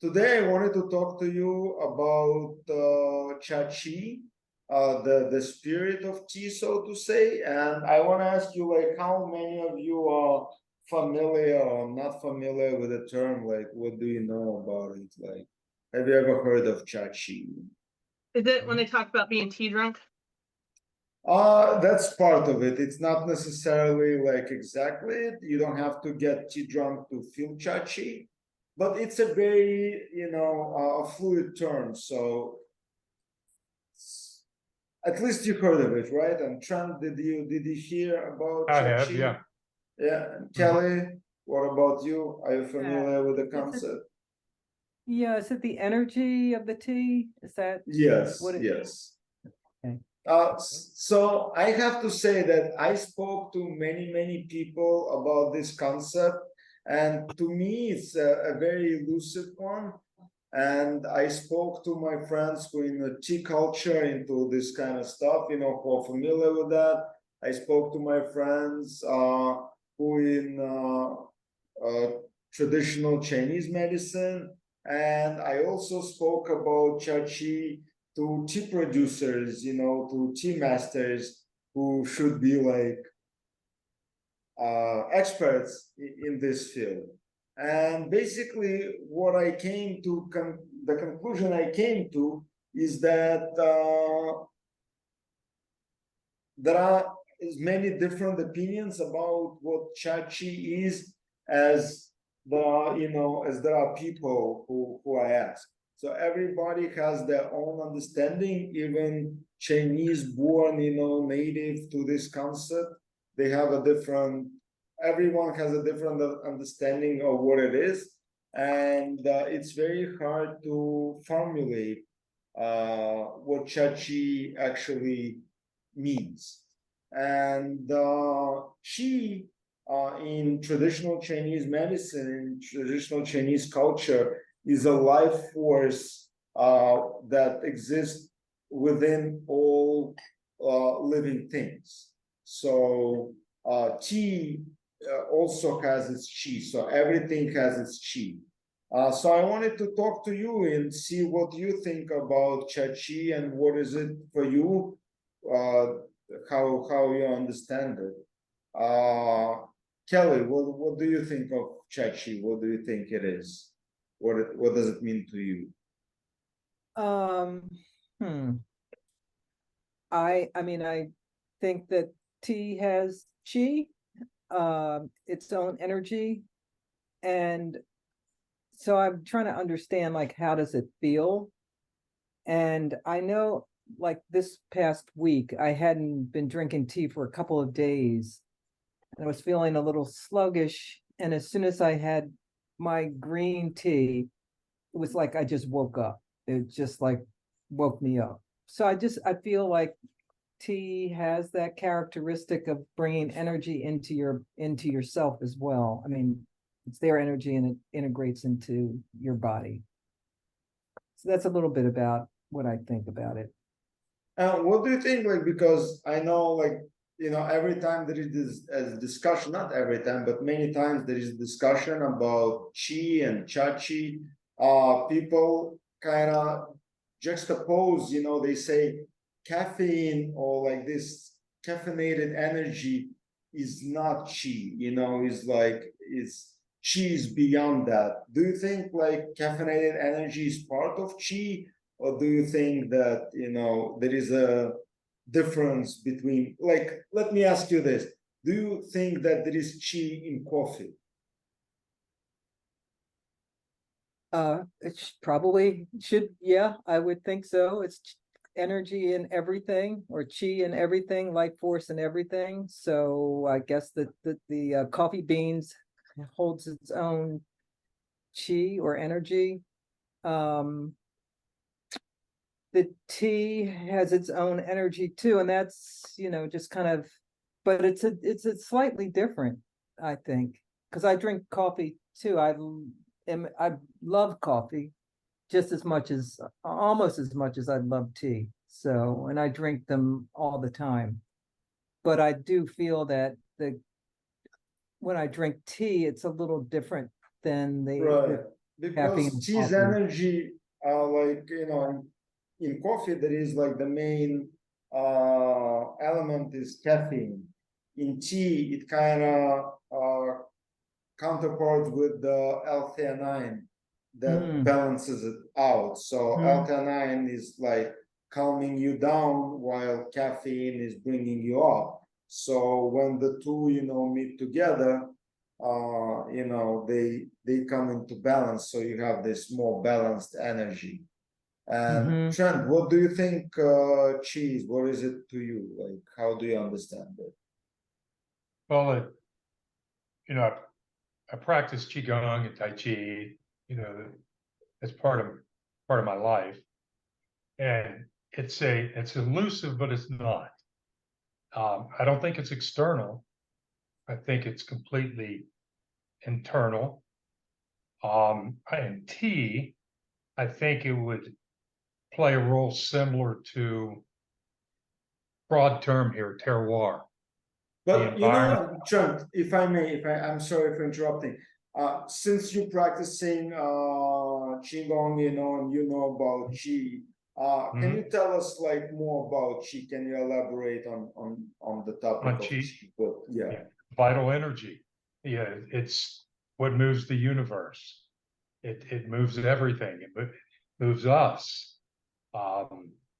Today I wanted to talk to you about Chachi, the spirit of tea, so to say. And I want to ask you, like, how many of you are familiar or not familiar with the term? Like, what do you know about it? Like, have you ever heard of Chachi? Is it when they talk about being tea drunk? That's part of it. It's not necessarily like exactly it. You don't have to get tea drunk to feel chachi, but it's a very, a fluid term. So at least you heard of it, right? And Trent, did you hear about I have, chachi? yeah. Yeah. And Mhm. Kelly, what about you? Are you familiar with the Is it, concept? yeah, is it the energy of the tea? Is that Yes, what it? yes. Okay. So I have to say that I spoke to many people about this concept, and to me, it's a very elusive one. And I spoke to my friends who in the tea culture into this kind of stuff, who are familiar with that. I spoke to my friends who in traditional Chinese medicine, and I also spoke about Chachi to tea producers, to tea masters who should be like experts in this field. And basically, what I came to, the conclusion I came to is that there are as many different opinions about what Chachi is as as there are people who I ask. So everybody has their own understanding, even Chinese born, native to this concept. They have a different, everyone has a different understanding of what it is. And it's very hard to formulate what Chachi actually means. And qi in traditional Chinese medicine, in traditional Chinese culture, is a life force that exists within all living things. So tea also has its qi. So everything has its qi. So I wanted to talk to you and see what you think about Chachi and what is it for you, uh, how you understand it. Kelly, what do you think of Chachi? What do you think it is? What does it mean to you? Um, hmm. I mean, I think that tea has chi, its own energy, and so I'm trying to understand like how does it feel? And I know like this past week I hadn't been drinking tea for a couple of days and I was feeling a little sluggish. And as soon as I had my green tea, it was like I just woke up. It just like woke me up. So I feel like tea has that characteristic of bringing energy into yourself as well. I mean, it's their energy and it integrates into your body. So that's a little bit about what I think about it. What do you think? Like, because I know, like, every time there is this discussion, not every time, but many times there is discussion about chi and chachi. People kind of juxtapose, they say caffeine or like this caffeinated energy is not chi, is like, is chi is beyond that. Do you think like caffeinated energy is part of chi? Or do you think that there is a difference between, like, let me ask you this, do you think that there is chi in coffee? It probably should, yeah, I would think so. It's energy in everything, or chi in everything, life force in everything. So I guess that the coffee beans holds its own chi or energy. Um, the tea has its own energy too, and that's just kind of, but it's a slightly different, I think, because I drink coffee too. I love coffee just as much as, almost as much as I love tea. So, and I drink them all the time. But I do feel that when I drink tea, it's a little different than Right. because and tea's coffee. energy, like, in coffee, there is like the main element is caffeine. In tea, it kind of counterparts with the L-theanine that balances it out. So L-theanine is like calming you down while caffeine is bringing you up. So when the two, meet together, they come into balance. So you have this more balanced energy. And Trent, what do you think cheese? What is it to you? Like, how do you understand it? Well, I practice qigong and tai chi, as part of my life, and it's elusive, but it's not. I don't think it's external. I think it's completely internal. And tea, I think it would play a role similar to, broad term here, terroir. But Trent, if I may, I'm sorry for interrupting. Since you're practicing qigong, and you know about qi, can you tell us like more about qi? Can you elaborate on the topic On of qi? qi? But, yeah. Vital energy. Yeah, it's what moves the universe. It moves everything. It moves us.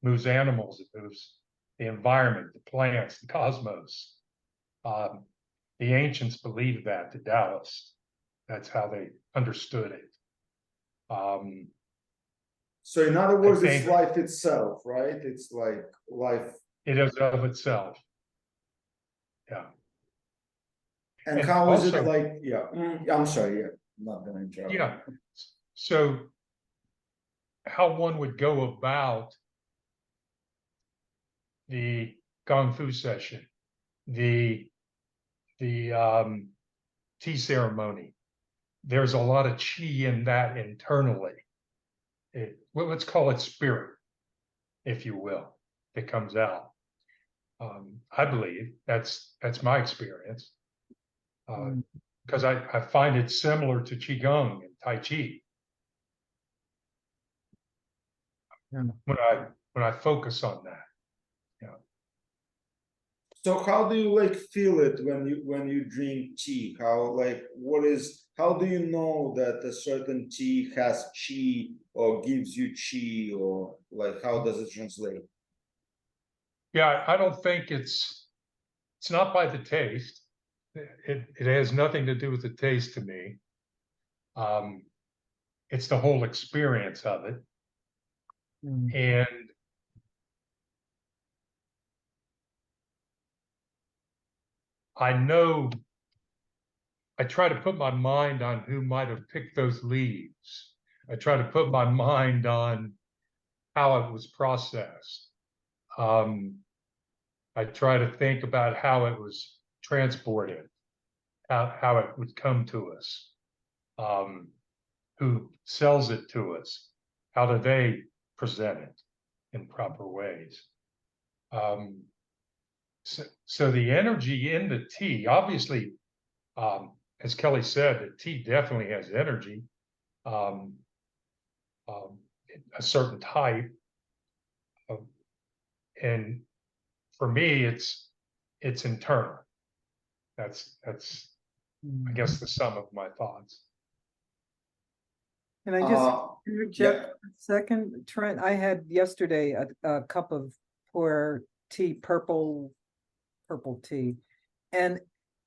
Moves animals. It moves the environment, the plants, the cosmos. The ancients believed that, the Taoists. That's how they understood it. So in other words, it's life itself, right? It's like life. It is of itself. Yeah. And how also, is it like, yeah, I'm sorry, yeah, I'm not going to interrupt. Yeah. So how one would go about the Gong Fu session, the tea ceremony, there's a lot of qi in that internally. Let's call it spirit, if you will, that comes out. I believe that's my experience, because I find it similar to qigong and tai chi. When I focus on that. So how do you like feel it when you drink tea? How do you know that a certain tea has qi or gives you qi, or like how does it translate? Yeah, I don't think it's not by the taste. It has nothing to do with the taste to me. It's the whole experience of it. And I know, I try to put my mind on who might have picked those leaves. I try to put my mind on how it was processed. I try to think about how it was transported, how it would come to us, who sells it to us, how do they present it in proper ways. So the energy in the tea, obviously, as Kelly said, the tea definitely has energy, a certain type. And for me, it's internal. That's I guess the sum of my thoughts. Can I just interject for a second, Trent? I had yesterday a cup of pu'er tea, purple tea, and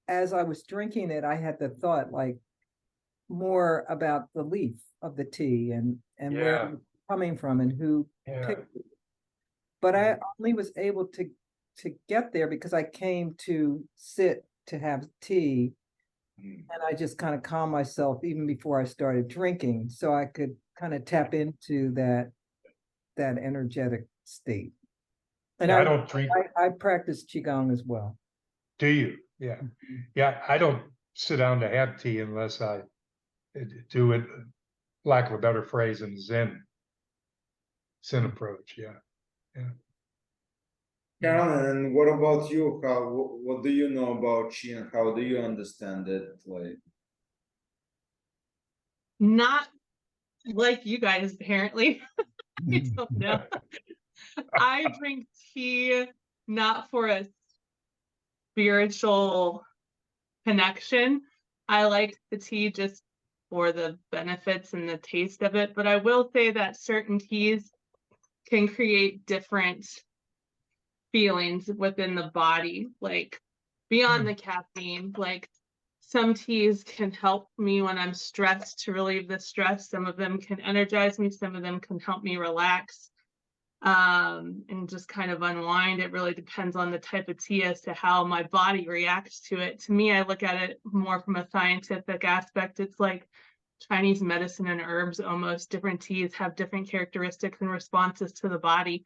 as I was drinking it, I had the thought like more about the leaf of the tea and where it's coming from and who picked it. But I only was able to get there because I came to sit to have tea, and I just kind of calmed myself even before I started drinking, so I could kind of tap into that energetic state. And I don't drink. I practice qigong as well. Do you? Yeah, yeah. I don't sit down to have tea unless I do it, lack of a better phrase, in Zen approach. Yeah. Carolyn, and what about you? What do you know about qi and how do you understand it? Like, not like you guys, apparently. I don't know. I drink tea not for a spiritual connection. I like the tea just for the benefits and the taste of it. But I will say that certain teas can create different feelings within the body, like beyond the caffeine. Like some teas can help me when I'm stressed to relieve the stress. Some of them can energize me. Some of them can help me relax and just kind of unwind. It really depends on the type of tea as to how my body reacts to it. To me, I look at it more from a scientific aspect. It's like Chinese medicine and herbs almost. Different teas have different characteristics and responses to the body.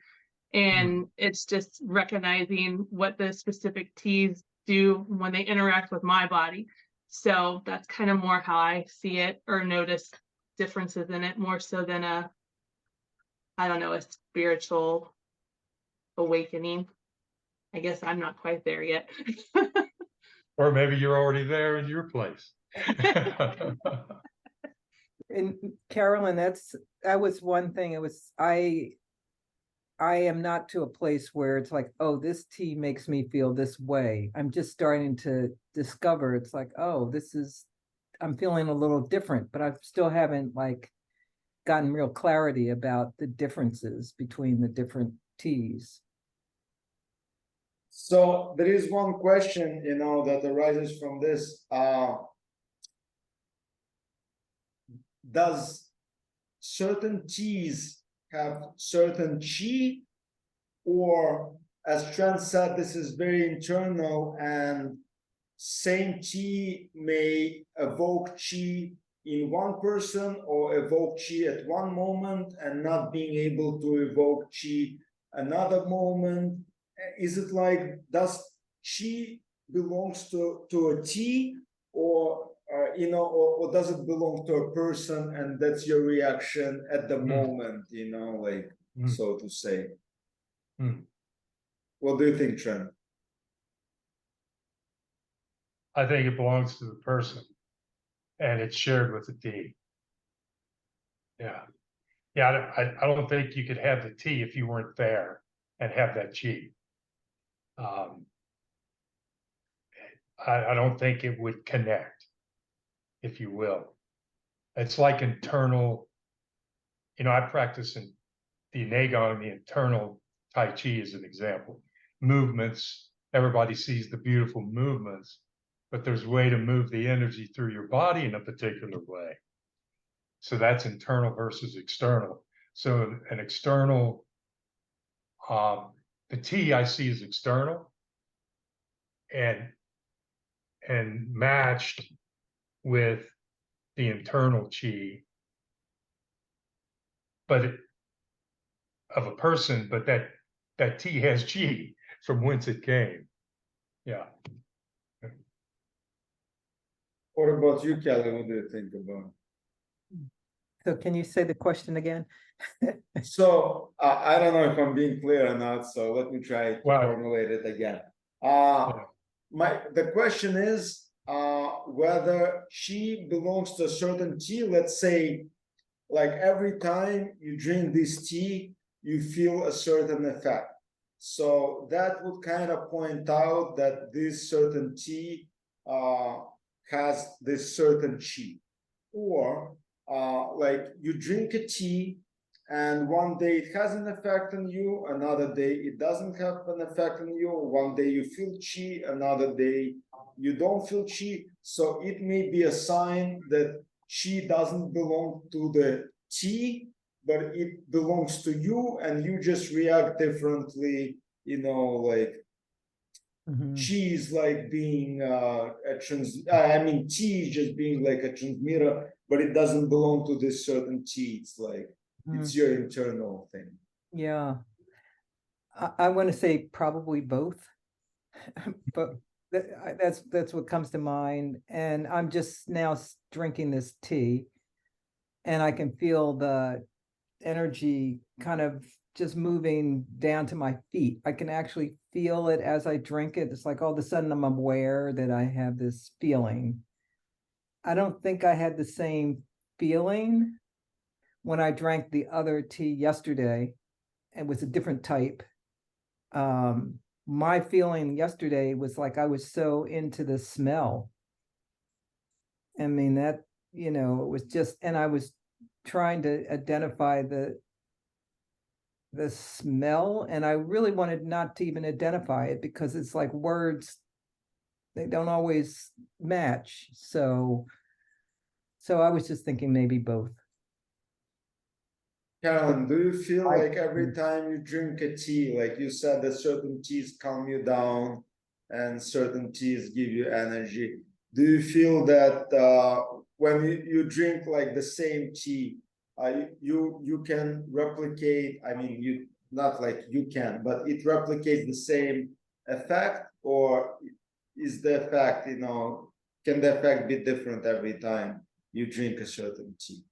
And it's just recognizing what the specific teas do when they interact with my body. So that's kind of more how I see it or notice differences in it, more so than I don't know, a spiritual awakening. I guess I'm not quite there yet. Or maybe you're already there in your place. And Carolyn, that was one thing. It was I am not to a place where it's like, oh, this tea makes me feel this way. I'm just starting to discover it's like, oh, I'm feeling a little different, but I still haven't like gotten real clarity about the differences between the different teas. So there is one question, that arises from this. Does certain teas have certain chi, or as Trent said, this is very internal, and same tea may evoke chi in one person or evoke chi at one moment and not being able to evoke chi another moment? Is it like, does chi belongs to a tea, or or does it belong to a person, and that's your reaction at the moment, like so to say? What do you think, Trent? I think it belongs to the person, and it's shared with the tea. Yeah. Yeah, I don't think you could have the tea if you weren't there and have that chi. I don't think it would connect, if you will. It's like internal, I practice in the Neigong, the internal Tai Chi as an example. Movements, everybody sees the beautiful movements, but there's a way to move the energy through your body in a particular way. So that's internal versus external. So an external, the tea I see is external and matched with the internal chi, but of a person, but that tea has chi from whence it came. Yeah. What about you, Kelly? What do you think about? So can you say the question again? So I don't know if I'm being clear or not, so let me try to formulate it again. The question is whether chi belongs to a certain tea. Let's say, like every time you drink this tea, you feel a certain effect. So that would kind of point out that this certain tea has this certain chi. Or like you drink a tea and one day it has an effect on you, another day it doesn't have an effect on you. One day you feel chi, another day you don't feel chi. So it may be a sign that chi doesn't belong to the tea, but it belongs to you, and you just react differently, like chi is like being tea is just being like a transmitter, but it doesn't belong to this certain tea. It's like it's your internal thing. Yeah. I want to say probably both, but that's what comes to mind. And I'm just now drinking this tea, and I can feel the energy kind of just moving down to my feet. I can actually feel it as I drink it. It's like all of a sudden I'm aware that I have this feeling. I don't think I had the same feeling when I drank the other tea yesterday, it was a different type. My feeling yesterday was like I was so into the smell. I mean, that, it was just, and I was trying to identify the smell, and I really wanted not to even identify it because it's like words, they don't always match. So I was just thinking maybe both. Carolyn, do you feel like every time you drink a tea, like you said that certain teas calm you down and certain teas give you energy, do you feel that when you drink like the same tea, you can replicate, I mean, you not like you can, but it replicates the same effect, or is the effect, can the effect be different every time you drink a certain tea?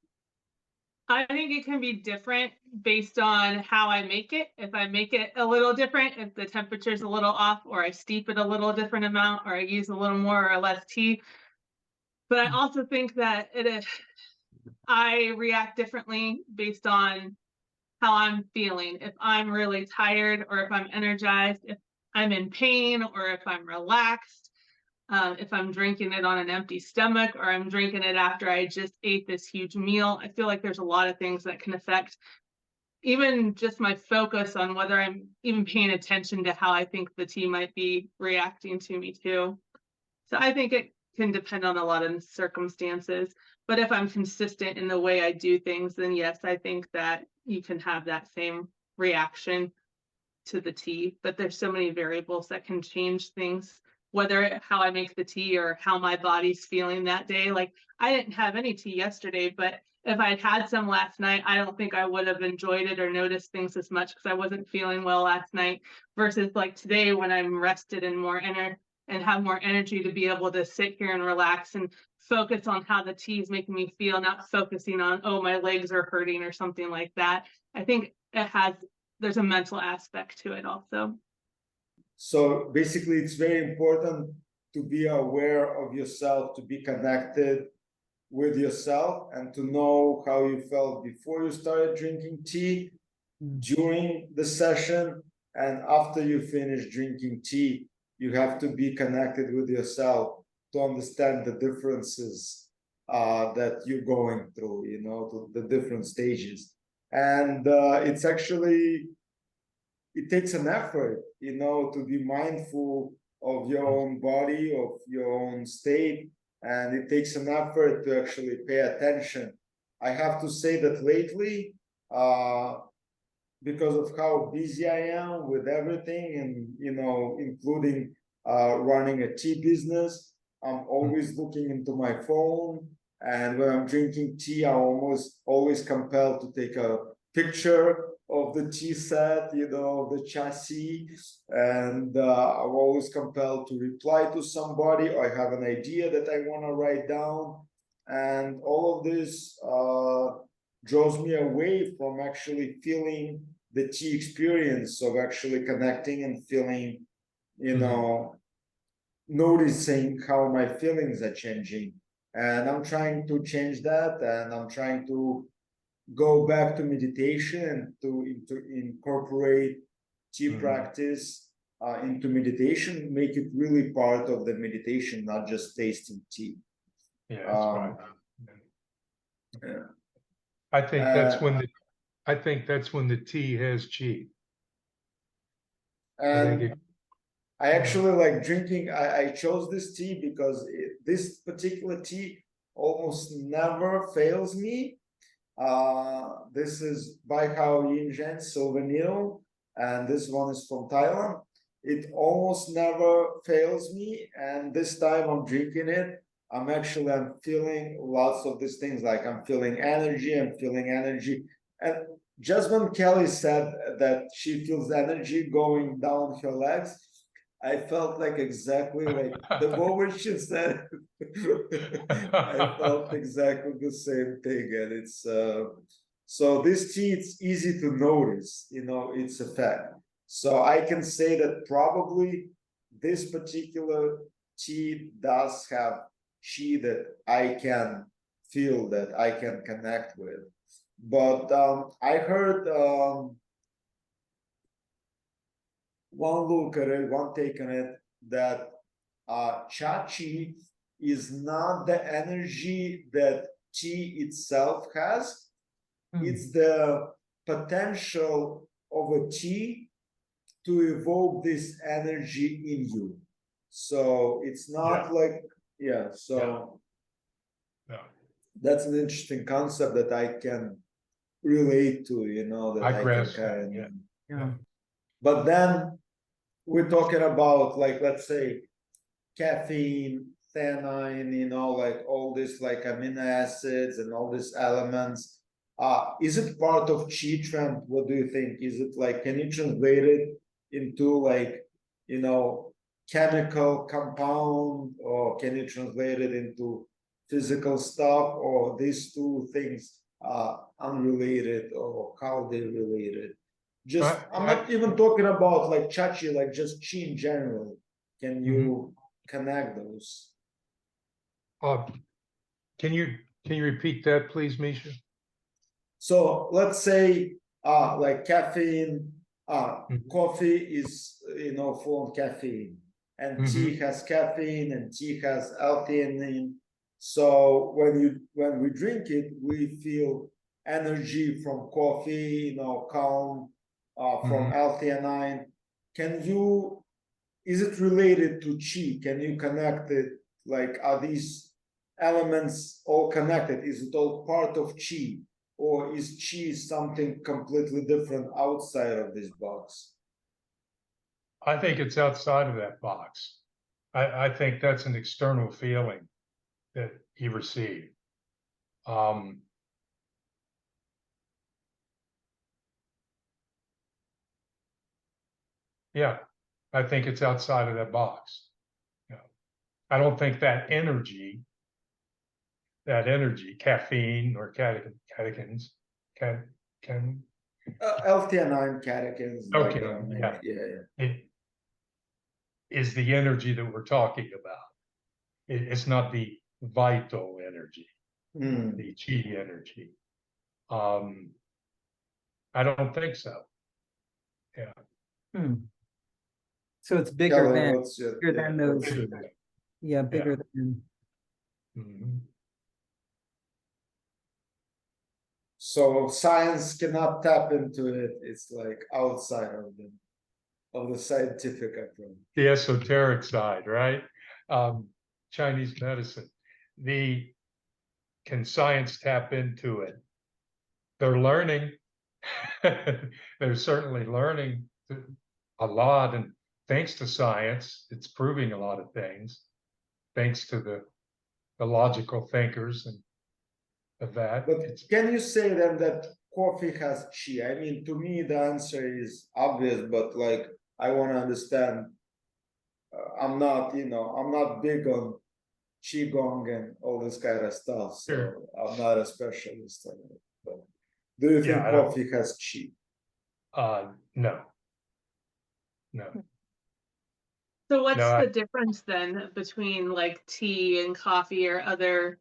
I think it can be different based on how I make it. If I make it a little different, if the temperature's a little off, or I steep it a little different amount, or I use a little more or less tea. But I also think that I react differently based on how I'm feeling. If I'm really tired, or if I'm energized, if I'm in pain, or if I'm relaxed, if I'm drinking it on an empty stomach, or I'm drinking it after I just ate this huge meal. I feel like there's a lot of things that can affect even just my focus on whether I'm even paying attention to how I think the tea might be reacting to me too. So I think it can depend on a lot of circumstances. But if I'm consistent in the way I do things, then yes, I think that you can have that same reaction to the tea. But there's so many variables that can change things, whether how I make the tea or how my body's feeling that day. Like, I didn't have any tea yesterday, but if I'd had some last night, I don't think I would have enjoyed it or noticed things as much because I wasn't feeling well last night, versus like today when I'm rested and more and have more energy to be able to sit here and relax and focus on how the tea is making me feel, not focusing on, oh, my legs are hurting or something like that. I think there's a mental aspect to it also. So basically, it's very important to be aware of yourself, to be connected with yourself, and to know how you felt before you started drinking tea, during the session, and after you finish drinking tea. You have to be connected with yourself to understand the differences that you're going through, to the different stages. And it's actually, it takes an effort, to be mindful of your own body, of your own state, and it takes an effort to actually pay attention. I have to say that lately, because of how busy I am with everything, and including running a tea business, I'm always looking into my phone, and when I'm drinking tea, I'm almost always compelled to take a picture of the tea set, the chassis, and I'm always compelled to reply to somebody, or I have an idea that I want to write down, and all of this draws me away from actually feeling the tea experience of actually connecting and feeling, noticing how my feelings are changing. And I'm trying to change that, and I'm trying to go back to meditation and to incorporate tea practice into meditation, make it really part of the meditation, not just tasting tea. Yeah, that's right. Yeah. I think that's when the tea has chi. And I actually like drinking. I chose this tea because this particular tea almost never fails me. This is by Hao Yin Zhen Souvenir, and this one is from Thailand. It almost never fails me, and this time I'm drinking it. I'm feeling lots of these things, like I'm feeling energy, And Jasmine Kelly said that she feels energy going down her legs. I felt like exactly like the moment she said it, I felt exactly the same thing. And it's so this tea, it's easy to notice, its effect. So I can say that probably this particular tea does have chi that I can feel, that I can connect with. But I heard one look at it, one take on it, that chachi is not the energy that tea itself has. It's the potential of a tea to evoke this energy in you. So it's not like, yeah, so No, that's an interesting concept that I can relate to, you know, that I I can grasp that, kind of, yeah. Yeah. but then we're talking about, like, let's say caffeine, theanine, you know, like all this like amino acids and all these elements. Is it part of chi trend? What do you think? Is it like, can you translate it into like, you know, chemical compound, or can you translate it into physical stuff, or these two things are unrelated, or how they related? Just, I'm not even talking about like chachi, like just chi in general. Can you connect those? Can you repeat that, please, Misha? So let's say like caffeine, Mhm. coffee is, you know, full of caffeine, and tea has caffeine, and tea has L-theanine. So when we drink it, we feel energy from coffee, you know, calm from L-theanine. Can you, is it related to chi? Can you connect it? Like, are these elements all connected? Is it all part of chi? Or is chi something completely different outside of this box? I think it's outside of that box. I think that's an external feeling that he received. Yeah, I think it's outside of that box. Yeah. I don't think that energy, caffeine or catechins, can L-theanine catechins, like, okay, yeah, yeah. it is the energy that we're talking about. It's not the vital energy, the chi energy. I don't think so. Yeah. So it's bigger Kelly, than what's your, bigger yeah, than what's those. your, Yeah, bigger than. so science cannot tap into it. It's like outside of the scientific approach. The esoteric side, right? Chinese medicine. Can science tap into it? They're learning. They're certainly learning a lot, and thanks to science, it's proving a lot of things. Thanks to the logical thinkers and of that. But can you say then that coffee has chi? I mean, to me, the answer is obvious, but like, I want to understand. I'm not, you know, I'm not big on qigong and all this kind of stuff, so Sure. I'm not a specialist on it. But do you think Yeah, coffee has chi? no. So what's No, the difference then between like tea and coffee or other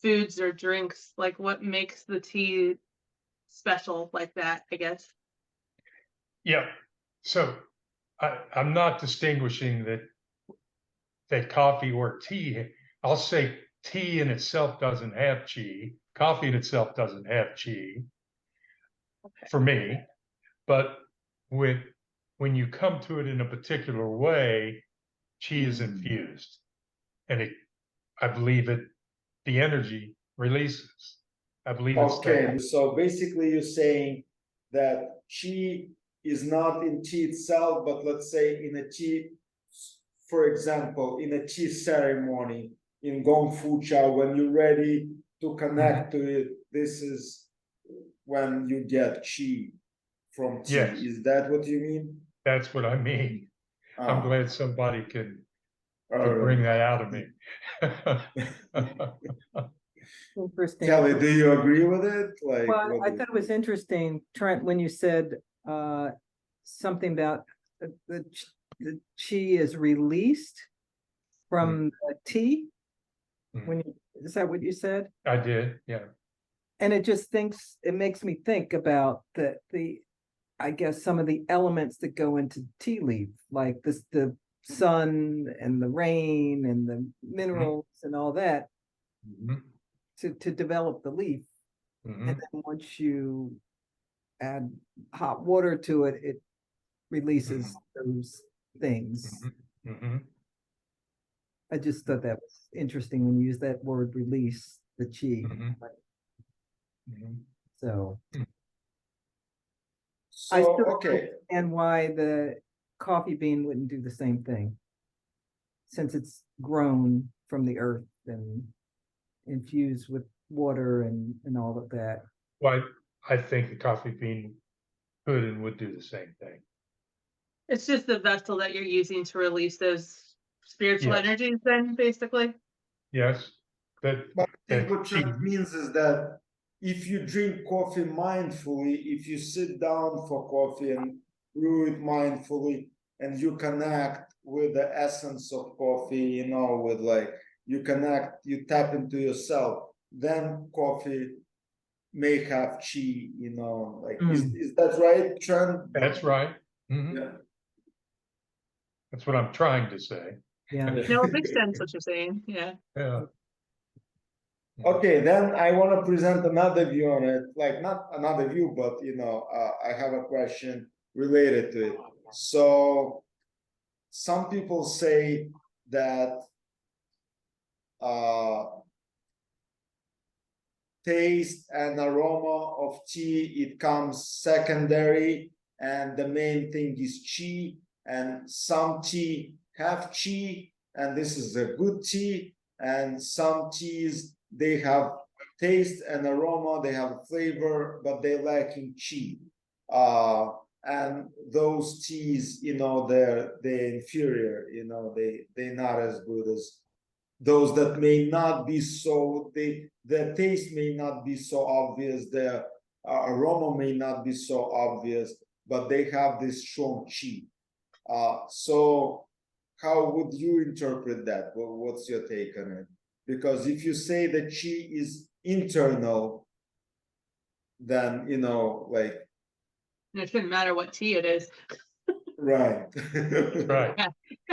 foods or drinks? Like what makes the tea special like that, I guess? yeah. So I'm not distinguishing that coffee or tea. I'll say tea in itself doesn't have chi. Coffee in itself doesn't have chi for me. But when you come to it in a particular way, chi is infused, and I believe the energy releases. I believe it's that. Okay, so basically you're saying that chi is not in tea itself, but let's say in a tea, for example, in a tea ceremony in Gong Fu Cha, when you're ready to connect to it, this is when you get chi from tea. Yes, Is that what you mean? that's what I mean. I'm glad somebody could bring that out of me. Interesting. Kelly, do you agree with it? Like, Well, what I do thought it was interesting, Trent, when you said something about the chi is released from the tea. When is that what you said? I did, yeah. And it makes me think about I guess some of the elements that go into tea leaf, like the sun and the rain and the minerals and all that Mhm, to develop the leaf. mhm, And then once you add hot water to it, it releases those things. mhm, mhm, I just thought that was interesting when you use that word release, the chi. mhm, mhm. So I So, still don't okay, understand why the coffee bean wouldn't do the same thing, since it's grown from the earth and infused with water and all of that. Well, I think the coffee bean could and would do the same thing. It's just the vessel that you're using to release those spiritual Yes. energies then, basically. Yes, that but I think that what she, that means is that if you drink coffee mindfully, if you sit down for coffee and brew it mindfully, and you connect with the essence of coffee, you know, with like you connect, you tap into yourself, then coffee may have chi, you know, like is that right, Trent? that's right. Mhm. Yeah. That's what I'm trying to say. Yeah. No, it makes sense what you're saying. Yeah. Yeah. Okay, then I want to present another view on it, like not another view, but you know, I have a question related to it. So some people say that uh, taste and aroma of tea, it comes secondary, and the main thing is chi, and some tea have chi, and this is a good tea, and some teas, they have taste and aroma, they have flavor, but they lack in chi. And those teas, you know, they're inferior, you know, they're not as good as those that may not be so, the taste may not be so obvious, the aroma may not be so obvious, but they have this strong chi. So how would you interpret that? What's your take on it? Because if you say that chi is internal, then you know, like, And it shouldn't matter what tea it is. right. Right.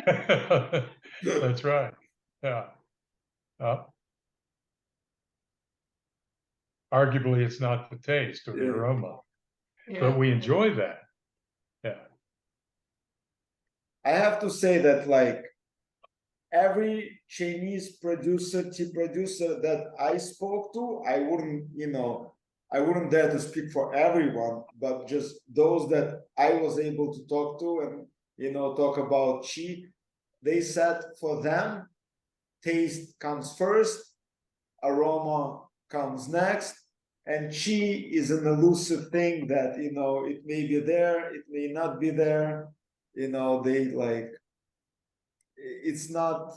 Yeah. That's right. Yeah. Arguably, it's not the taste or the Yeah. aroma, Yeah. but we enjoy that. Yeah. I have to say that, like, every Chinese producer, tea producer that I spoke to, I wouldn't, you know, I wouldn't dare to speak for everyone, but just those that I was able to talk to and, you know, talk about chi, they said for them, taste comes first, aroma comes next, and chi is an elusive thing that, you know, it may be there, it may not be there, you know, they like, it's not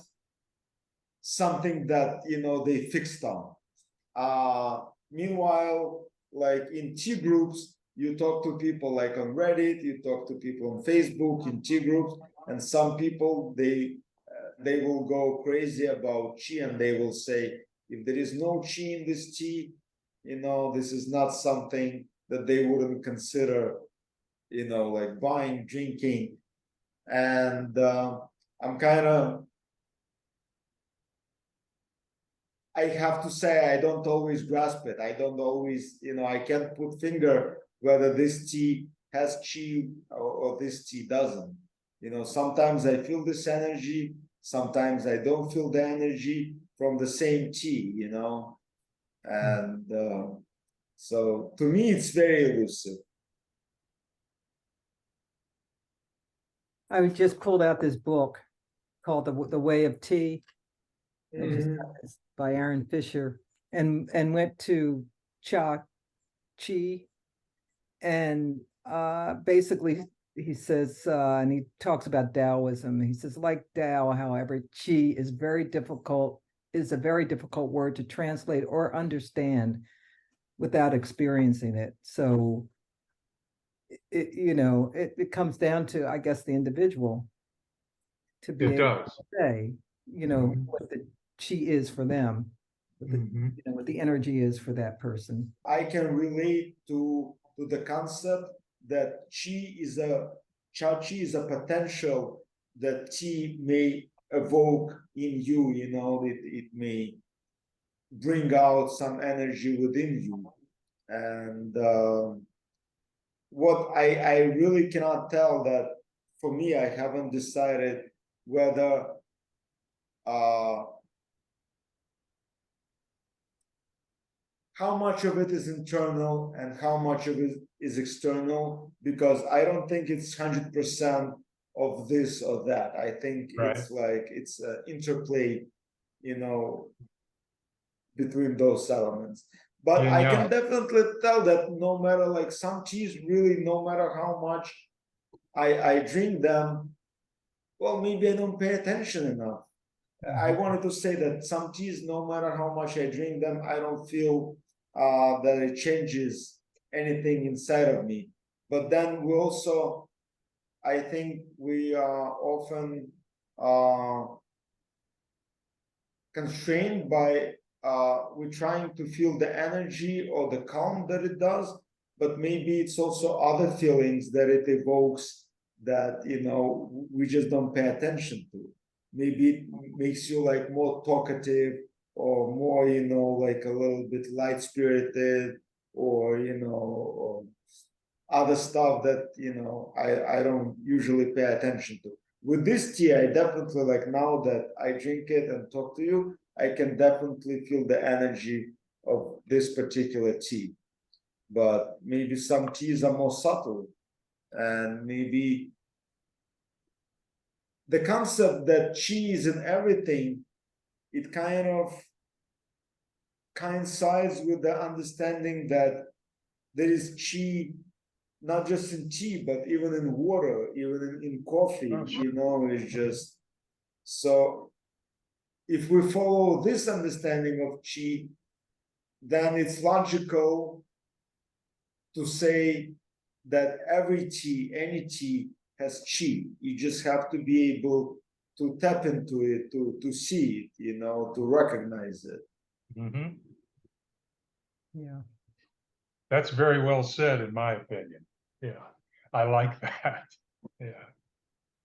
something that, you know, they fixed on. Meanwhile, like in tea groups, you talk to people like on Reddit, you talk to people on Facebook in tea groups, and some people they will go crazy about chi, and they will say, if there is no chi in this tea, you know, this is not something that they wouldn't consider, you know, like buying, drinking. And I'm kind of, I have to say, I don't always grasp it. I don't always, you know, I can't put finger whether this tea has chi or this tea doesn't. You know, sometimes I feel this energy, sometimes I don't feel the energy from the same tea, you know. And so to me, it's very elusive. I just pulled out this book called The Way of Tea. I just got this by Aaron Fisher and went to Cha Chi and basically he says and he talks about Taoism. He says, like Tao, however, Chi is a very difficult word to translate or understand without experiencing it. So it comes down to, I guess, the individual to be It able does. to say, what the chi is for them. what the, Mhm. you know, what the energy is for that person. I can relate to the concept that cha chi is a potential that tea may evoke in you. You know, it may bring out some energy within you, and what I really cannot tell that for me, I haven't decided whether how much of it is internal and how much of it is external, because I don't think it's 100% of this or that. I think Right. it's like it's an interplay, you know, between those elements. But Yin I yang. can definitely tell that no matter, like, some teas, really, no matter how much I drink them, well, maybe I don't pay attention enough. I wanted to say that some teas, no matter how much I drink them, I don't feel that it changes anything inside of me. But then we also, I think we are often constrained by we're trying to feel the energy or the calm that it does, but maybe it's also other feelings that it evokes that, you know, we just don't pay attention to. Maybe it makes you like more talkative, or more, you know, like a little bit light spirited, or, you know, or other stuff that, you know, I don't usually pay attention to. With this tea, I definitely, like, now that I drink it and talk to you, I can definitely feel the energy of this particular tea. But maybe some teas are more subtle, and maybe the concept that chi is in everything, it kind of coincides with the understanding that there is chi not just in tea, but even in water, even in coffee, Oh, sure. you know, it's just so. If we follow this understanding of chi, then it's logical to say that every tea, any tea, has chi. You just have to be able to tap into it, to see it, you know, to recognize it. Mhm. Yeah. That's very well said, in my opinion. Yeah, I like that. Yeah.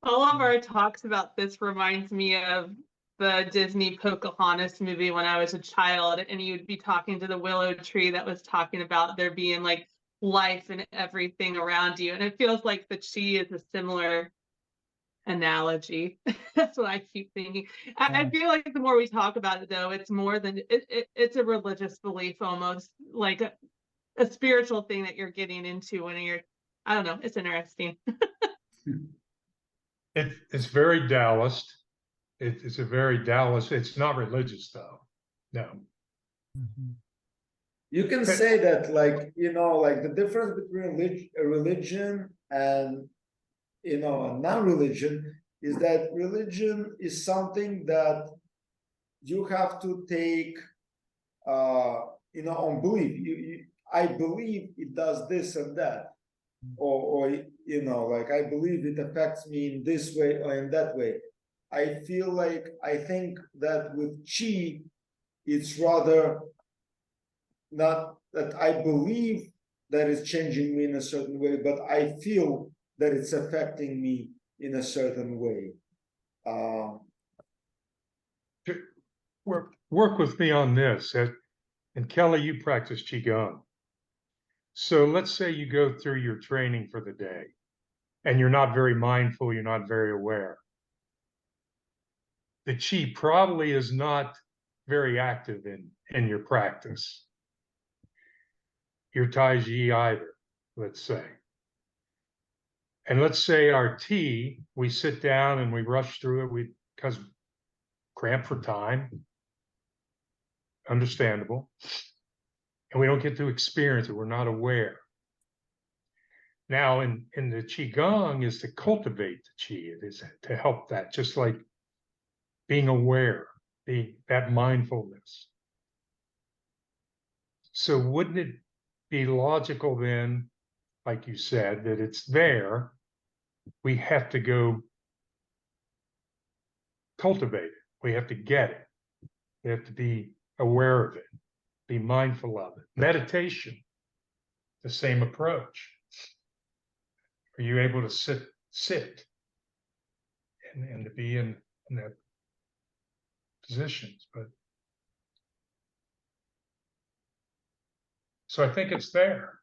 All of our talks about this reminds me of the Disney Pocahontas movie when I was a child, and you'd be talking to the willow tree that was talking about there being like life and everything around you. And it feels like the chi is a similar analogy. That's what I keep thinking. I feel like the more we talk about it, though, it's more than it's a religious belief, almost like a spiritual thing that you're getting into when you're, I don't know, it's interesting. It's very Taoist. It's a very Taoist. It's not religious, though. No. Mhm. You can say that, like, you know, like the difference between a religion and, you know, a non-religion is that religion is something that you have to take, you know, on belief. I believe it does this and that, or you know, like, I believe it affects me in this way or in that way. I feel like, I think that with chi, it's rather not that I believe that it's changing me in a certain way, but I feel that it's affecting me in a certain way. Work with me on this. And Kelly, you practice Qigong. So let's say you go through your training for the day and you're not very mindful, you're not very aware. The Qi probably is not very active in your practice. Your Tai Chi either, let's say. And let's say our tea, we sit down and we rush through it because cramp for time, understandable. And we don't get to experience it. We're not aware. Now, in the Qigong is to cultivate the Qi. It is to help that, just like being aware, that mindfulness. So wouldn't it be logical then, like you said, that it's there, we have to go cultivate it. We have to get it. We have to be aware of it, be mindful of it. Meditation, the same approach. Are you able to sit and to be in that positions? But so I think it's there.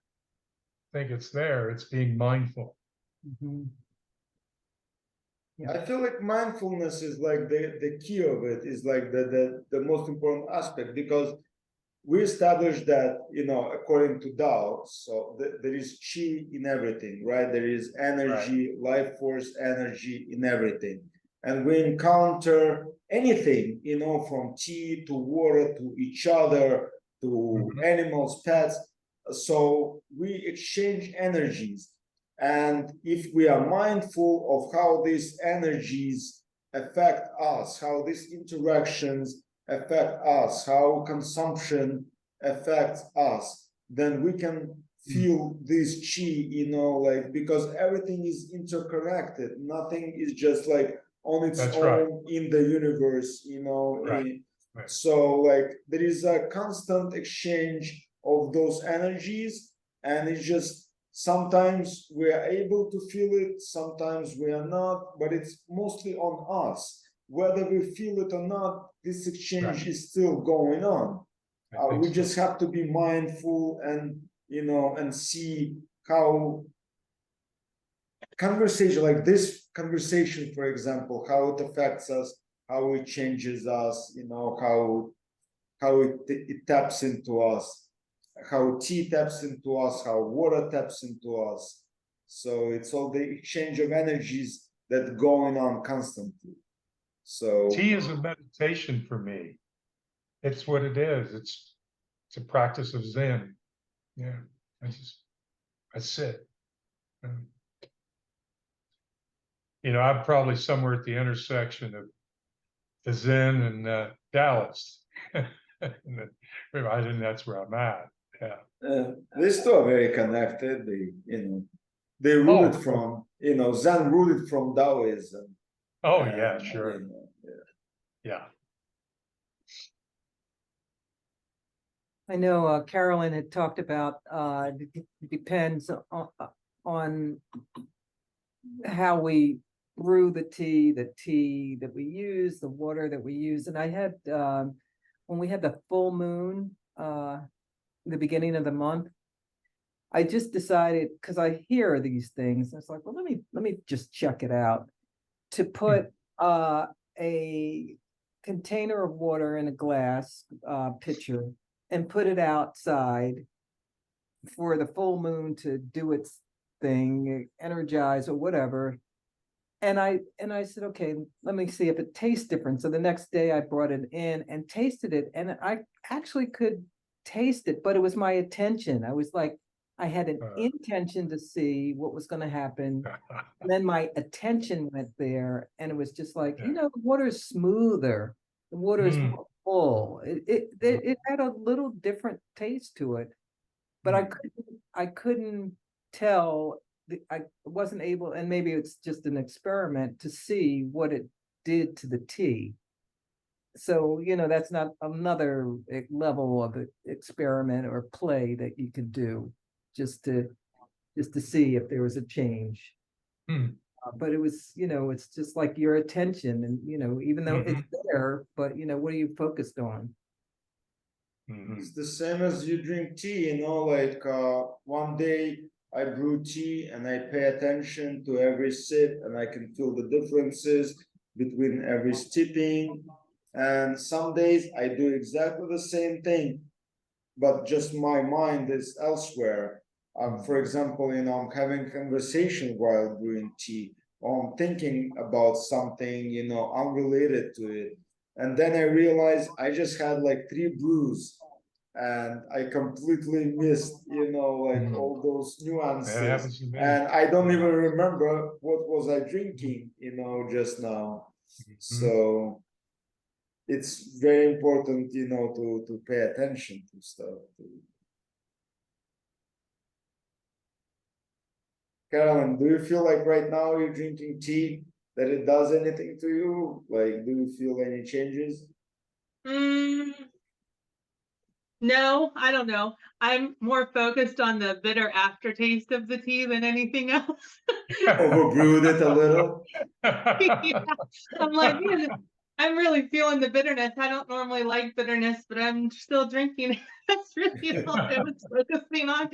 I think it's there. It's being mindful. Mhm. I feel like mindfulness is like the key of it, is like the most important aspect, because we established that, according to Tao, so there is chi in everything, right? There is energy, life force energy in everything. And we encounter anything, from tea to water to each other to animals, pets. So we exchange energies. And if we are mindful of how these energies affect us, how these interactions affect us, how consumption affects us, then we can feel this chi, like, because everything is interconnected. Nothing is just like on its That's own right. in the universe, Right. So like there is a constant exchange of those energies, and it's just sometimes we are able to feel it, sometimes we are not, but it's mostly on us. Whether we feel it or not, this exchange Right. is still going on. I think We so. just have to be mindful and, and see how conversation, like this conversation, for example, how it affects us, how it changes us, how it taps into us, how tea taps into us, how water taps into us. So it's all the exchange of energies that going on constantly. So Tea is a meditation for me. It's what it is. It's a practice of Zen. Yeah, I sit. I'm probably somewhere at the intersection of the Zen and Taoist. I think that's where I'm at. Yeah. they still are very connected. They rooted from, Zen rooted from Taoism. Oh yeah, sure. Yeah. I know Carolyn had talked about it depends on how we brew the tea that we use, the water that we use. And I had when we had the full moon the beginning of the month, I just decided, because I hear these things, I was like, well, let me just check it out, to put a container of water in a glass pitcher and put it outside for the full moon to do its thing, energize or whatever. And I said, okay, let me see if it tastes different. So the next day I brought it in and tasted it, and I actually could taste it, but it was my attention. I was like, I had an intention to see what was going to happen. And then my attention went there, and it was just like, the water's smoother. The water is more full. It had a little different taste to it, but I couldn't tell. I wasn't able, and maybe it's just an experiment to see what it did to the tea. So, that's not another level of experiment or play that you could do just to see if there was a change. But it was, it's just like your attention, and even though it's there, but what are you focused on? It's the same as you drink tea, like one day I brew tea and I pay attention to every sip, and I can feel the differences between every sipping. And some days I do exactly the same thing, but just my mind is elsewhere. For example, I'm having a conversation while brewing tea, or I'm thinking about something, unrelated to it. And then I realized I just had like 3 brews, and I completely missed, like all those That nuances. happens to me. And I don't even remember what was I drinking, just now. So it's very important, to pay attention to stuff. Carolyn, do you feel like right now you're drinking tea, that it does anything to you? Like, do you feel any changes? No, I don't know. I'm more focused on the bitter aftertaste of the tea than anything else. Overbrewed it a little. Yeah. I'm like, man, I'm really feeling the bitterness. I don't normally like bitterness, but I'm still drinking it. That's really all I was focusing on.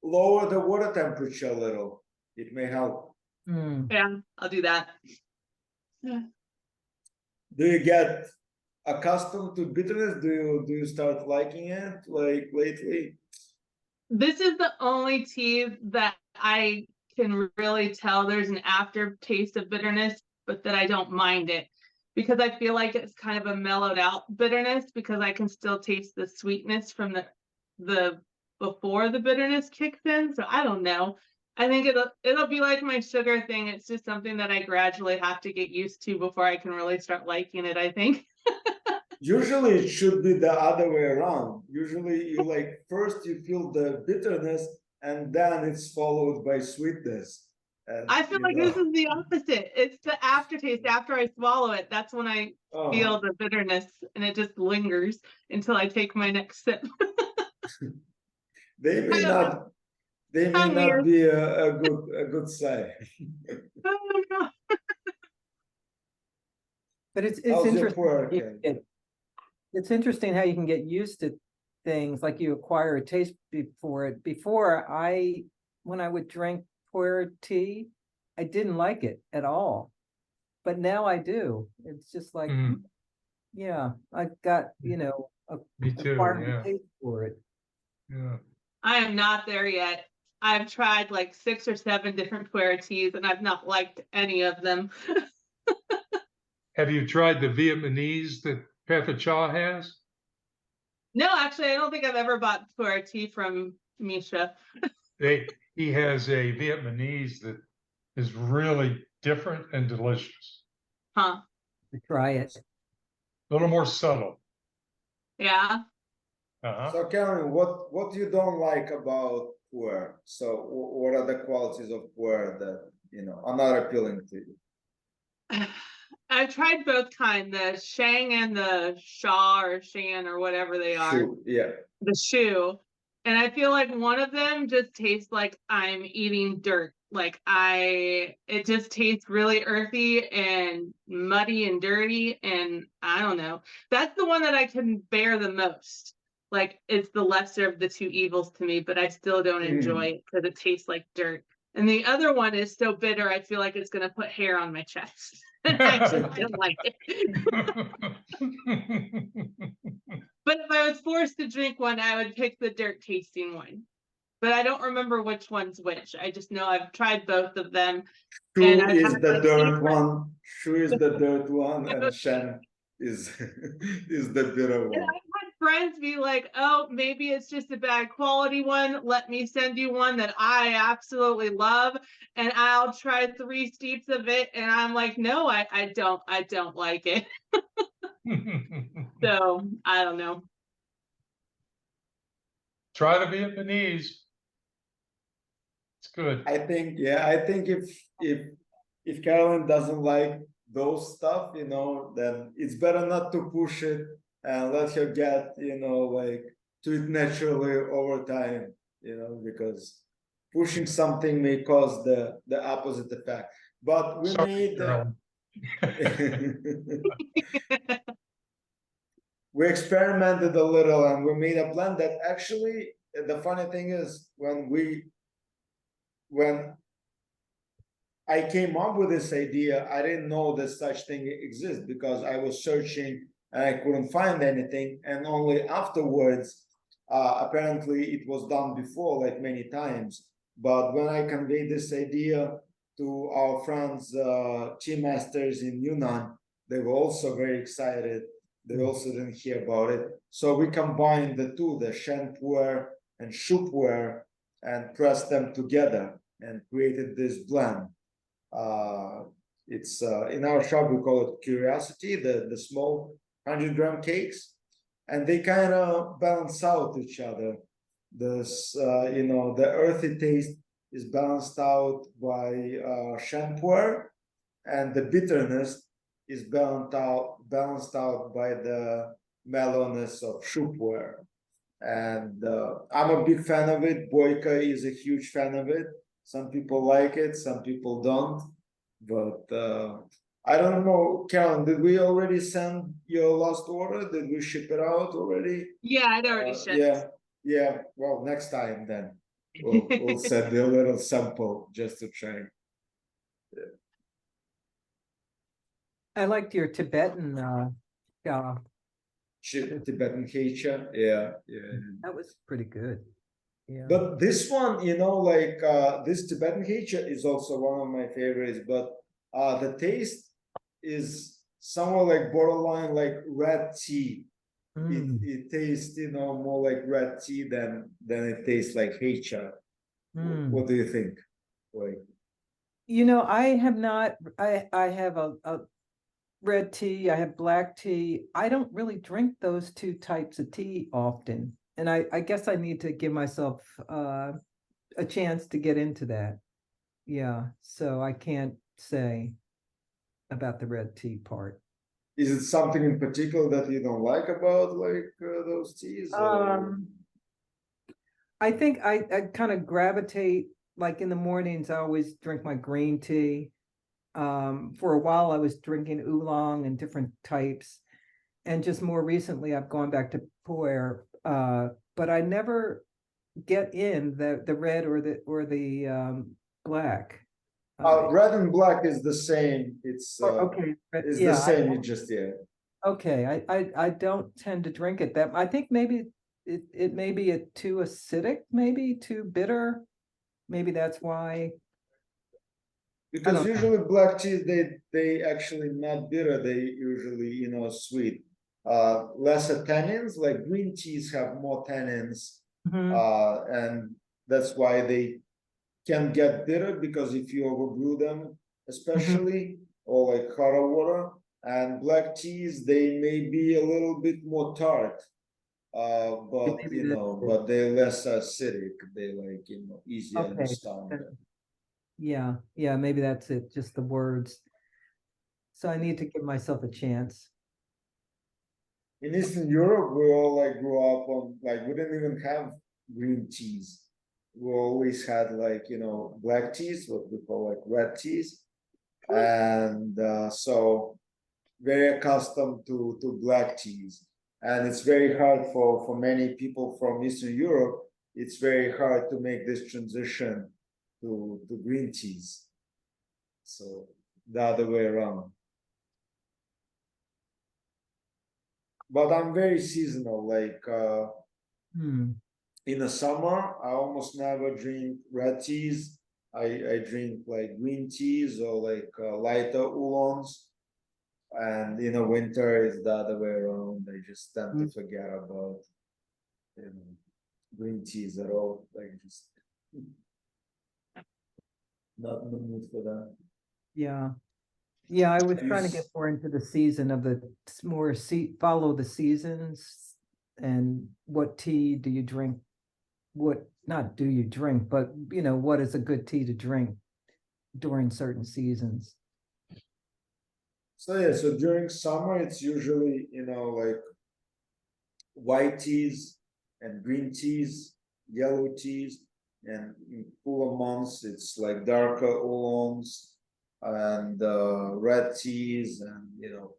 Lower the water temperature a little. It may help. Yeah, I'll do that. Yeah. Do you get accustomed to bitterness? Do you start liking it like lately? This is the only tea that I can really tell there's an aftertaste of bitterness, but that I don't mind it because I feel like it's kind of a mellowed out bitterness because I can still taste the sweetness from the before the bitterness kicks in. So I don't know. I think it'll be like my sugar thing. It's just something that I gradually have to get used to before I can really start liking it, I think. Usually it should be the other way around. Usually you like first you feel the bitterness and then it's followed by sweetness. And I feel like this is the opposite. It's the aftertaste after I swallow it. That's when I feel the bitterness and it just lingers until I take my next sip. they may not I'm weird. be a good sign. Oh my God. But it's How's your interesting. puer, Ken? It's interesting how you can get used to things like you acquire a taste before it. When I would drink puer tea, I didn't like it at all. But now I do. It's just like, yeah, I got, Me too, acquired yeah. a taste for it. Yeah. I am not there yet. I've tried like 6 or 7 different puer teas and I've not liked any of them. Have you tried the Vietnamese that Peppa Chaw has? No, actually, I don't think I've ever bought puer tea from Misha. He has a Vietnamese that is really different and delicious. Huh. Try it. A little more subtle. Yeah. So Karen, what you don't like about puer? So what are the qualities of puer that are not appealing to you? I've tried both kind, the Shang and the Shaw or Shan or whatever they are. Shoe, yeah. The shoe. And I feel like one of them just tastes like I'm eating dirt. It just tastes really earthy and muddy and dirty. And I don't know. That's the one that I can bear the most. Like it's the lesser of the two evils to me, but I still don't enjoy it because it tastes like dirt. And the other one is so bitter, I feel like it's going to put hair on my chest. I just don't like it. But if I was forced to drink one, I would pick the dirt tasting one. But I don't remember which one's which. I just know I've tried both of them. Shoe And is the dirt one. Shoe is the dirt one, and Shen is the bitter And one. I've had friends be like, oh, maybe it's just a bad quality one. Let me send you one that I absolutely love. And I'll try 3 steeps of it. And I'm like, no, I don't like it. So I don't know. Try the Vietnamese. It's good. I think if Carolyn doesn't like those stuff, then it's better not to push it and let her get, like to it naturally over time, because pushing something may cause the opposite effect. But we Sorry, made we experimented a little and we made a blend that actually the funny thing is when I came up with this idea, I didn't know that such thing exists because I was searching and I couldn't find anything. And only afterwards, apparently it was done before, like many times. But when I conveyed this idea to our friends, tea masters in Yunnan, they were also very excited. They also didn't hear about it. So we combined the two, the Shen puer and Shu puer, and pressed them together and created this blend. It's in our shop we call it Curiosity, the small 100-gram cakes, and they kind of balance out each other. The earthy taste is balanced out by Shen puer, and the bitterness is balanced out by the mellowness of shoopware. And I'm a big fan of it. Boyka is a huge fan of it. Some people like it, some people don't. But I don't know, Carolyn, did we already send your last order? Did we ship it out already? Yeah, I'd already shipped. Yeah. Well, next time then we'll send a little sample just to try. I liked your Tibetan Tibetan Heicha, yeah. that was pretty good. Yeah. But this one, like this Tibetan Heicha is also one of my favorites, but the taste is somewhat like borderline like red tea. It tastes, more like red tea than it tastes like Heicha. What do you think? Like, I have not, I have a red tea, I have black tea. I don't really drink those two types of tea often. And I guess I need to give myself a chance to get into that. Yeah, so I can't say about the red tea part. is it something in particular that you don't like about like those teas? I think I kind of gravitate, like in the mornings, I always drink my green tea. For a while I was drinking oolong and different types. And just more recently I've gone back to pu'er, but I never get in the red or the black. Red and black is the same. It's okay, it's yeah, the same. You just okay. I don't tend to drink it that. I think maybe it may be too acidic, maybe too bitter. Maybe that's why. Because usually black teas they actually not bitter. They usually sweet. Lesser tannins. Like green teas have more tannins, and that's why they can get bitter, because if you overbrew them, especially, or like hotter water, and black teas, they may be a little bit more tart, but but they're less acidic. They like easier in the stomach. Yeah, maybe that's it, just the words. So I need to give myself a chance. In Eastern Europe, we all like grew up on like we didn't even have green teas. We always had like black teas, what we call like red teas, and so very accustomed to black teas. And it's very hard for many people from Eastern Europe. It's very hard to make this transition to green teas. So the other way around. But I'm very seasonal. Like in the summer, I almost never drink red teas. I drink like green teas or like lighter oolongs. And in the winter, it's the other way around. I just tend to forget about green teas at all. Like just not in the mood for that. Yeah, I was trying to get more into the season of the more follow the seasons, and what tea do you drink? What not do you drink, but what is a good tea to drink during certain seasons? So yeah, so during summer it's usually like white teas and green teas, yellow teas, and in cooler months it's like darker oolongs and red teas and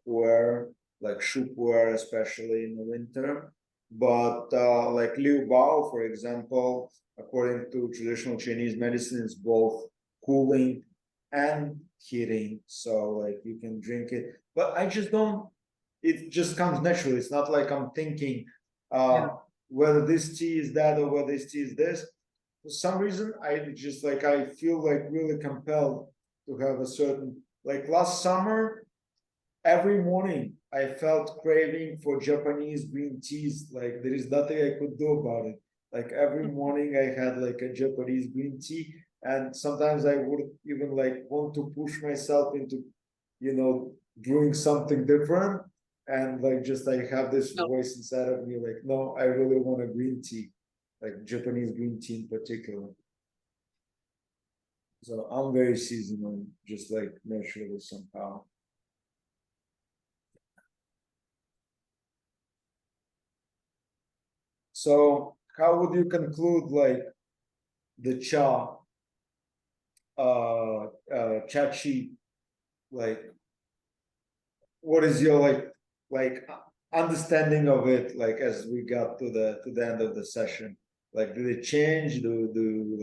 pu'er, like shu pu'er, especially in the winter. But like liu bao, for example, according to traditional Chinese medicine, is both cooling and heating. So like you can drink it, but I just don't. It just comes naturally. It's not like I'm thinking whether this tea is that or whether this tea is this. For some reason, I feel like really compelled to have a certain, like last summer, every morning I felt craving for Japanese green teas. Like there is nothing I could do about it. Like every morning I had like a Japanese green tea, and sometimes I would even like want to push myself into, doing something different. And like just I have this voice inside of me, like, no, I really want a green tea, like Japanese green tea in particular. So I'm very seasonal, just like naturally somehow. So how would you conclude like the chachi, like what is your like understanding of it, like as we got to the end of the session? Like did it change? Do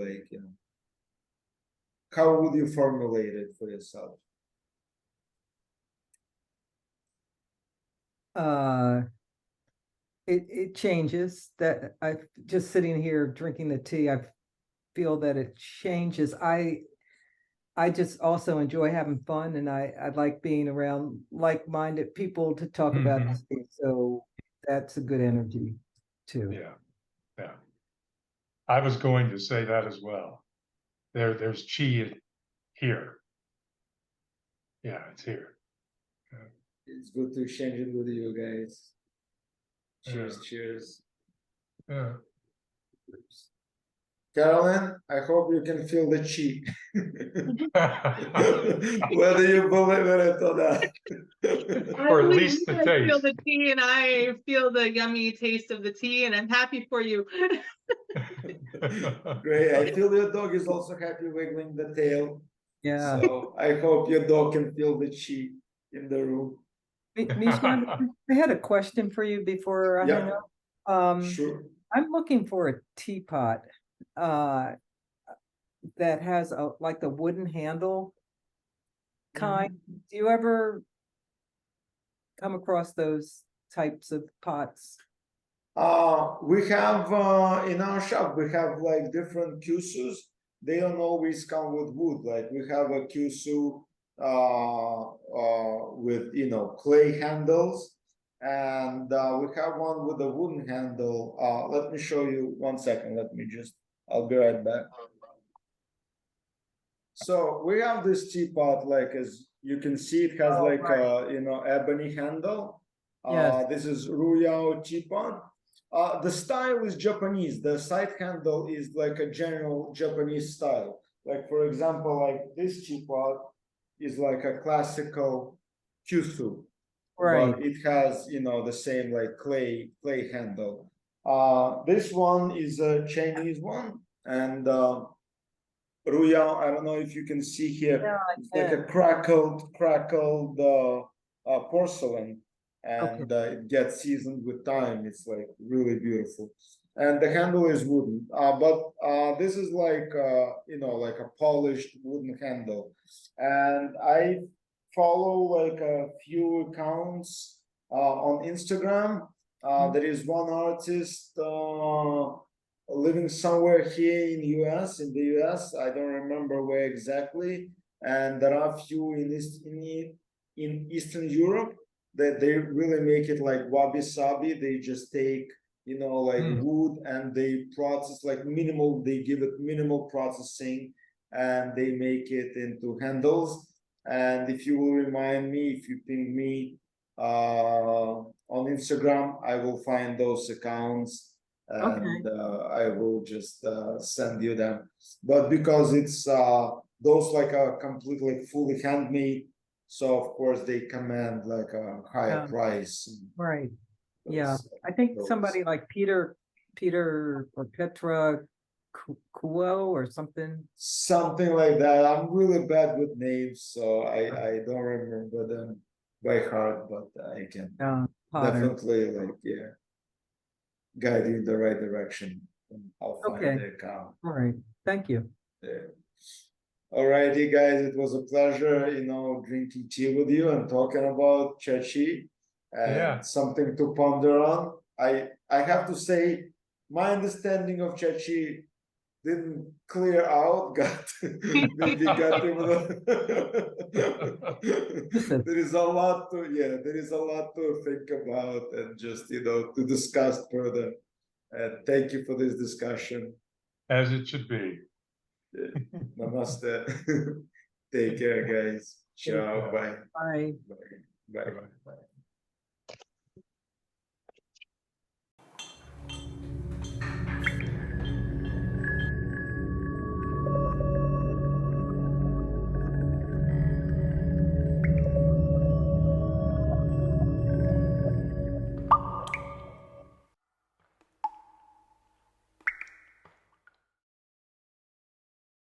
like, you know, how would you formulate it for yourself? It changes. That I just sitting here drinking the tea, I feel that it changes. I just also enjoy having fun, and I like being around like-minded people to talk about Mhm. this thing. So that's a good energy too. Yeah, yeah. I was going to say that as well. There's chi here. Yeah, it's here. It's good to exchange it with you guys. Cheers, Yeah. cheers. Yeah. Carolyn, I hope you can feel the chi. Whether you believe it or not. Or At at least least the I feel taste. the tea, and I feel the yummy taste of the tea, and I'm happy for you. Great. I feel your dog is also happy wiggling the tail. Yeah. So I hope your dog can feel the chi in the room. Misha, I had a question for you before I hang Yeah, up. sure. I'm looking for a teapot that has a like the wooden handle kind. Do you ever come across those types of pots? We have in our shop, we have like different kyusus. They don't always come with wood. Like we have a kyusu with, you know, clay handles, and we have one with a wooden handle. Let me show you 1 second. I'll be right back. So we have this teapot, like as you can see, it has like a, you know, ebony handle. Yes. This is Ruyao teapot. The style is Japanese. The side handle is like a general Japanese style. Like for example, like this teapot is like a classical kyusu, Right. but it has, you know, the same like clay handle. This one is a Chinese one, and Ruya, I don't know if you can see here, Yeah, I it's like a can. crackled porcelain, Okay. and it gets seasoned with time. It's like really beautiful, and the handle is wooden. But this is like you know, like a polished wooden handle, and I follow like a few accounts on Instagram. There is one artist living somewhere here in US, in the US. I don't remember where exactly. And there are a few in Eastern Europe that they really make it like wabi sabi. They just take, you know, like wood, and they process like minimal. They give it minimal processing, and they make it into handles. And if you will remind me, if you ping me on Instagram, I will find those accounts, Okay. and I will just send you them. But because it's those like a completely fully handmade, so of course they command like a higher Yeah. price. Right. Yeah. Those, I think those. somebody like Peter or Petra Kuo or something. Something like that. I'm really bad with names, so I don't remember them by heart, but I can Potter. definitely like, yeah, guide you in the right direction. And I'll find Okay. the account. All right. Thank you. Yeah. All righty, guys. It was a pleasure, you know, drinking tea with you and talking about Chachi, and Yeah. something to ponder on. I have to say, my understanding of Chachi didn't clear out, got maybe got him Listen. there is a lot to, yeah, there is a lot to think about and just, you know, to discuss further. And thank you for this discussion. As it should be. Namaste. Take care, guys. Ciao. Bye. Bye. Bye. Bye. Bye-bye. Bye.